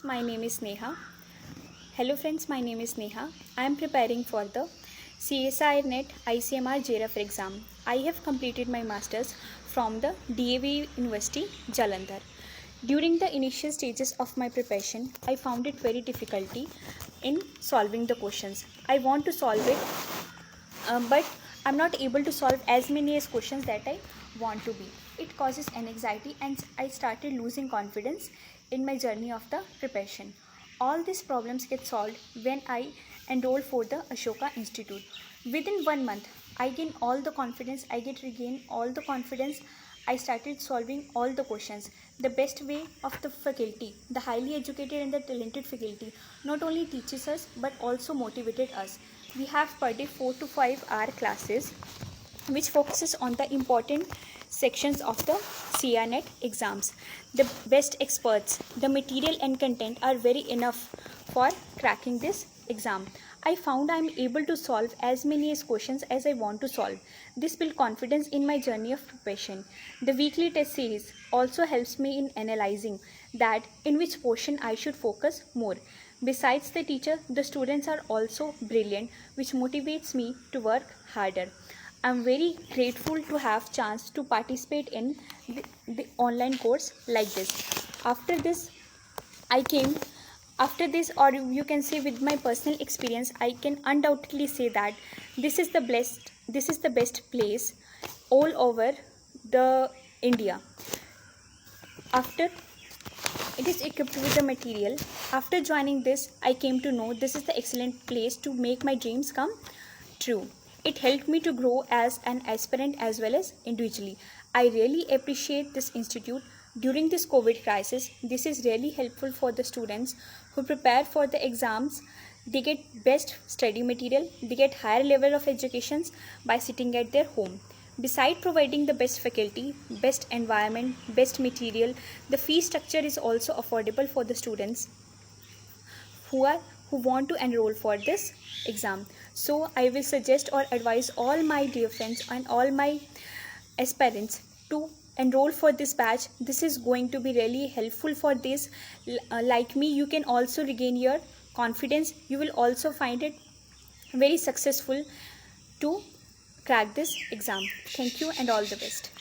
My name is Neha. Hello friends, my name is Neha. I am preparing for the CSIR NET ICMR JRF exam. I have completed my masters from the DAV University, Jalandhar. During the initial stages of my preparation, I found it very difficulty in solving the questions. I want to solve it, but I'm not able to solve as many as questions that I want to be. It causes an anxiety and I started losing confidence in my journey of the preparation. All these problems get solved when I enroll for the Ashoka Institute. Within 1 month, I gain all the confidence, I get regain all the confidence. I started solving all the questions. The best way of the faculty, the highly educated and the talented faculty, not only teaches us but also motivated us. We have per day 4 to 5 hour classes which focuses on the important sections of the CRNET exams. The best experts, the material and content are very enough for cracking this exam. I found I am able to solve as many as questions as I want to solve. This builds confidence in my journey of preparation. The weekly test series also helps me in analyzing that in which portion I should focus more. Besides the teacher, the students are also brilliant, which motivates me to work harder. I'm very grateful to have chance to participate in the online course like this. After this, I came after this, or you can say with my personal experience, I can undoubtedly say that this is the best place all over the India. After it is equipped with the material. After joining this, I came to know this is the excellent place to make my dreams come true. It helped me to grow as an aspirant as well as individually. I really appreciate this institute during this COVID crisis. This is really helpful for the students who prepare for the exams. They get best study material, they get higher level of educations by sitting at their home. Beside providing the best faculty, best environment, best material, the fee structure is also affordable for the students who want to enroll for this exam. So I will suggest or advise all my dear friends and all my aspirants to enroll for this batch. This is going to be really helpful for this. Like me, you can also regain your confidence. You will also find it very successful to crack this exam. Thank you and all the best.